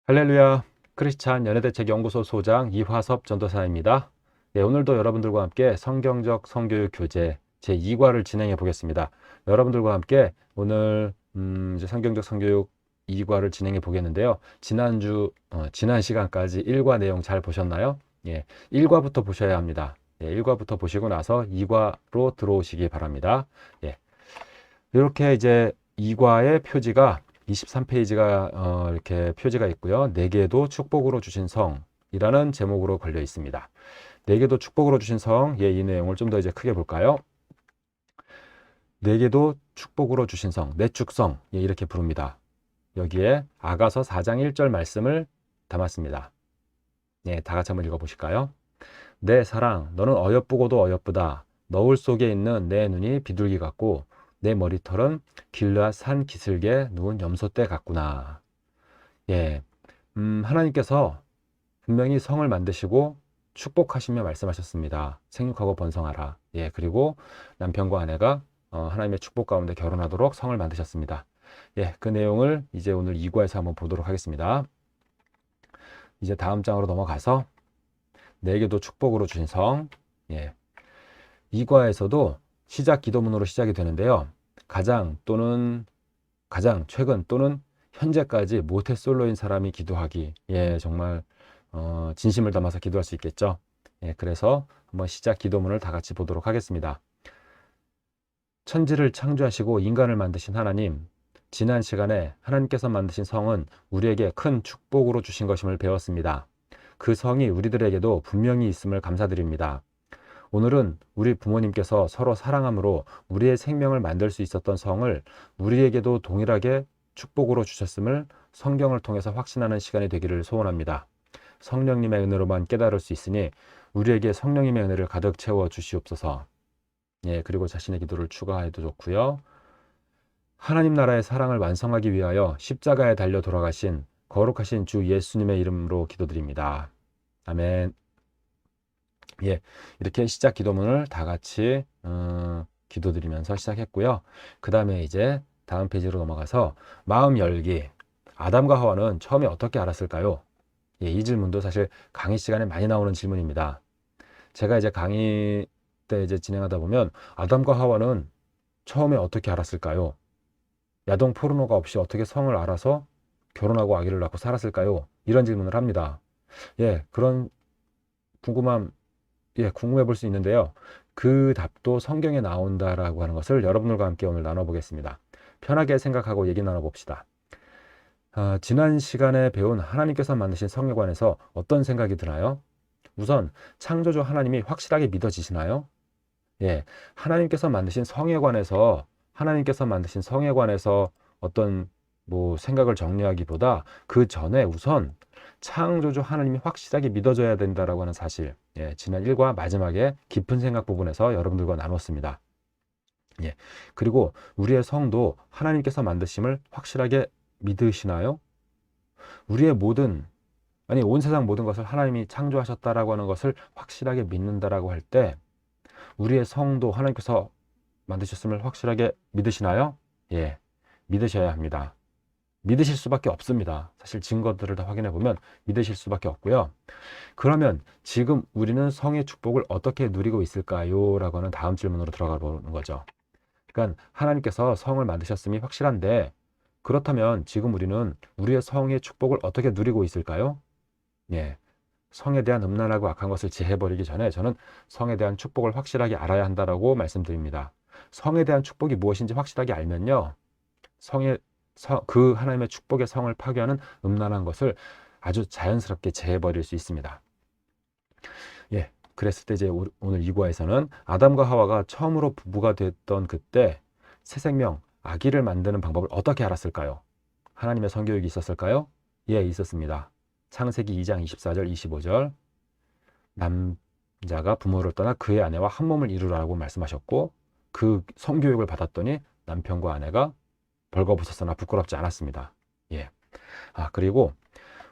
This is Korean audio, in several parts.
할렐루야. 크리스찬 연애대책 연구소 소장 이화섭 전도사입니다. 네, 오늘도 여러분들과 함께 성경적 성교육 교재 제2과를 진행해 보겠습니다. 여러분들과 함께 오늘 이제 성경적 성교육 2과를 진행해 보겠는데요. 지난 시간까지 1과 내용 잘 보셨나요? 예, 1과부터 보셔야 합니다. 예, 1과부터 보시고 나서 2과로 들어오시기 바랍니다. 예, 이렇게 이제 2과의 표지가 23페이지가 이렇게 표지가 있고요. 내게도 축복으로 주신 성이라는 제목으로 걸려 있습니다. 내게도 축복으로 주신 성, 예, 이 내용을 좀 더 이제 크게 볼까요? 내게도 축복으로 주신 성, 내 축성, 예, 이렇게 부릅니다. 여기에 아가서 4장 1절 말씀을 담았습니다. 예, 다 같이 한번 읽어보실까요? 내 사랑, 너는 어여쁘고도 어여쁘다. 너울 속에 있는 내 눈이 비둘기 같고 내 머리털은 길르앗 산 기슭에 누운 염소떼 같구나. 예, 하나님께서 분명히 성을 만드시고 축복하시며 말씀하셨습니다. 생육하고 번성하라. 예, 그리고 남편과 아내가 하나님의 축복 가운데 결혼하도록 성을 만드셨습니다. 예, 그 내용을 이제 오늘 2과에서 한번 보도록 하겠습니다. 이제 다음 장으로 넘어가서 내게도 축복으로 주신 성. 예, 2과에서도 시작 기도문으로 시작이 되는데요. 가장 최근 또는 현재까지 모태솔로인 사람이 기도하기. 예, 정말 진심을 담아서 기도할 수 있겠죠. 예, 그래서 한번 시작 기도문을 다 같이 보도록 하겠습니다. 천지를 창조하시고 인간을 만드신 하나님, 지난 시간에 하나님께서 만드신 성은 우리에게 큰 축복으로 주신 것임을 배웠습니다. 그 성이 우리들에게도 분명히 있음을 감사드립니다. 오늘은 우리 부모님께서 서로 사랑함으로 우리의 생명을 만들 수 있었던 성을 우리에게도 동일하게 축복으로 주셨음을 성경을 통해서 확신하는 시간이 되기를 소원합니다. 성령님의 은혜로만 깨달을 수 있으니 우리에게 성령님의 은혜를 가득 채워 주시옵소서. 예, 그리고 자신의 기도를 추가해도 좋고요. 하나님 나라의 사랑을 완성하기 위하여 십자가에 달려 돌아가신 거룩하신 주 예수님의 이름으로 기도드립니다. 아멘. 예, 이렇게 시작 기도문을 다 같이 기도드리면서 시작했고요. 그 다음에 이제 다음 페이지로 넘어가서 마음 열기. 아담과 하와는 처음에 어떻게 알았을까요? 예, 이 질문도 사실 강의 시간에 많이 나오는 질문입니다. 제가 이제 강의 때 이제 진행하다 보면 아담과 하와는 처음에 어떻게 알았을까요? 야동 포르노가 없이 어떻게 성을 알아서 결혼하고 아기를 낳고 살았을까요? 이런 질문을 합니다. 예, 그런 궁금함, 예, 궁금해 볼 수 있는데요. 그 답도 성경에 나온다라고 하는 것을 여러분들과 함께 오늘 나눠보겠습니다. 편하게 생각하고 얘기 나눠봅시다. 지난 시간에 배운 하나님께서 만드신 성에 관해서 어떤 생각이 드나요? 우선 창조주 하나님이 확실하게 믿어지시나요? 예, 하나님께서 만드신 성에 관해서 어떤 뭐 생각을 정리하기보다 그 전에 우선 창조주 하나님이 확실하게 믿어져야 된다라고 하는 사실. 예, 지난 1과 마지막에 깊은 생각 부분에서 여러분들과 나눴습니다. 예, 그리고 우리의 성도 하나님께서 만드심을 확실하게 믿으시나요? 우리의 온 세상 모든 것을 하나님이 창조하셨다라고 하는 것을 확실하게 믿는다라고 할 때 우리의 성도 하나님께서 만드셨음을 확실하게 믿으시나요? 예, 믿으셔야 합니다. 믿으실 수밖에 없습니다. 사실 증거들을 다 확인해 보면 믿으실 수밖에 없고요. 그러면 지금 우리는 성의 축복을 어떻게 누리고 있을까요? 라고 하는 다음 질문으로 들어가 보는 거죠. 그러니까 하나님께서 성을 만드셨음이 확실한데 그렇다면 지금 우리는 우리의 성의 축복을 어떻게 누리고 있을까요? 예, 성에 대한 음란하고 악한 것을 제해버리기 전에 저는 성에 대한 축복을 확실하게 알아야 한다라고 말씀드립니다. 성에 대한 축복이 무엇인지 확실하게 알면요. 그 하나님의 축복의 성을 파괴하는 음란한 것을 아주 자연스럽게 제해버릴 수 있습니다. 예, 그랬을 때 이제 오늘 2과에서는 아담과 하와가 처음으로 부부가 됐던 그때 새 생명, 아기를 만드는 방법을 어떻게 알았을까요? 하나님의 성교육이 있었을까요? 예, 있었습니다. 창세기 2장 24절, 25절 남자가 부모를 떠나 그의 아내와 한 몸을 이루라고 말씀하셨고 그 성교육을 받았더니 남편과 아내가 벌거벗었으나 부끄럽지 않았습니다. 예. 그리고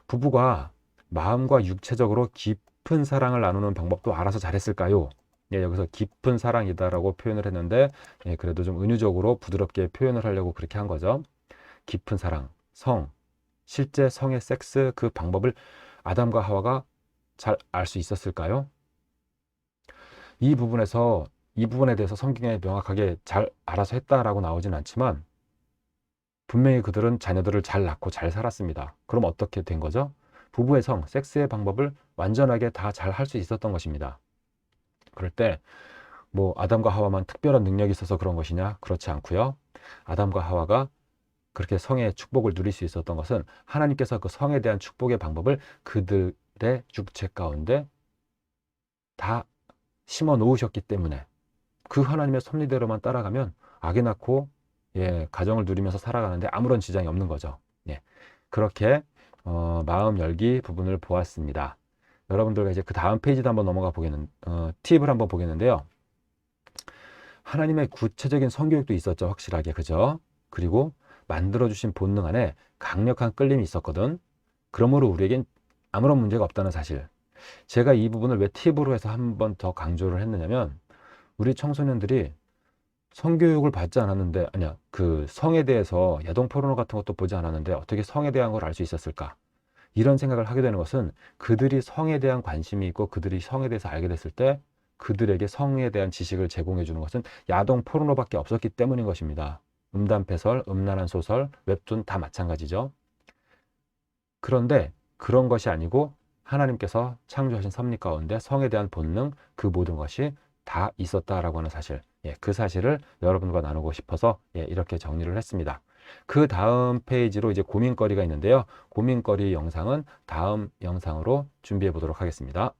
부부가 마음과 육체적으로 깊은 사랑을 나누는 방법도 알아서 잘했을까요? 예, 여기서 깊은 사랑이다라고 표현을 했는데 예, 그래도 좀 은유적으로 부드럽게 표현을 하려고 그렇게 한 거죠. 깊은 사랑, 성. 실제 성의 섹스 그 방법을 아담과 하와가 잘 알 수 있었을까요? 이 부분에 대해서 성경에 명확하게 잘 알아서 했다라고 나오진 않지만 분명히 그들은 자녀들을 잘 낳고 잘 살았습니다. 그럼 어떻게 된 거죠? 부부의 성, 섹스의 방법을 완전하게 다 잘 할 수 있었던 것입니다. 그럴 때 뭐 아담과 하와만 특별한 능력이 있어서 그런 것이냐? 그렇지 않고요. 아담과 하와가 그렇게 성의 축복을 누릴 수 있었던 것은 하나님께서 그 성에 대한 축복의 방법을 그들의 육체 가운데 다 심어 놓으셨기 때문에 그 하나님의 섭리대로만 따라가면 아기 낳고 가정을 누리면서 살아가는데 아무런 지장이 없는 거죠. 그렇게 마음 열기 부분을 보았습니다. 여러분들과 이제 그 다음 페이지도 한번 넘어가 팁을 한번 보겠는데요. 하나님의 구체적인 성교육도 있었죠. 확실하게. 그죠? 그리고 만들어주신 본능 안에 강력한 끌림이 있었거든. 그러므로 우리에겐 아무런 문제가 없다는 사실. 제가 이 부분을 왜 팁으로 해서 한 번 더 강조를 했느냐면 우리 청소년들이 성교육을 받지 않았는데 그 성에 대해서 야동 포르노 같은 것도 보지 않았는데 어떻게 성에 대한 걸 알 수 있었을까? 이런 생각을 하게 되는 것은 그들이 성에 대한 관심이 있고 그들이 성에 대해서 알게 됐을 때 그들에게 성에 대한 지식을 제공해 주는 것은 야동 포르노밖에 없었기 때문인 것입니다. 음담패설, 음란한 소설, 웹툰 다 마찬가지죠. 그런데 그런 것이 아니고 하나님께서 창조하신 섭리 가운데 성에 대한 본능, 그 모든 것이 다 있었다라고 하는 사실, 그 사실을 여러분과 나누고 싶어서 이렇게 정리를 했습니다. 그 다음 페이지로 이제 고민거리가 있는데요. 고민거리 영상은 다음 영상으로 준비해 보도록 하겠습니다.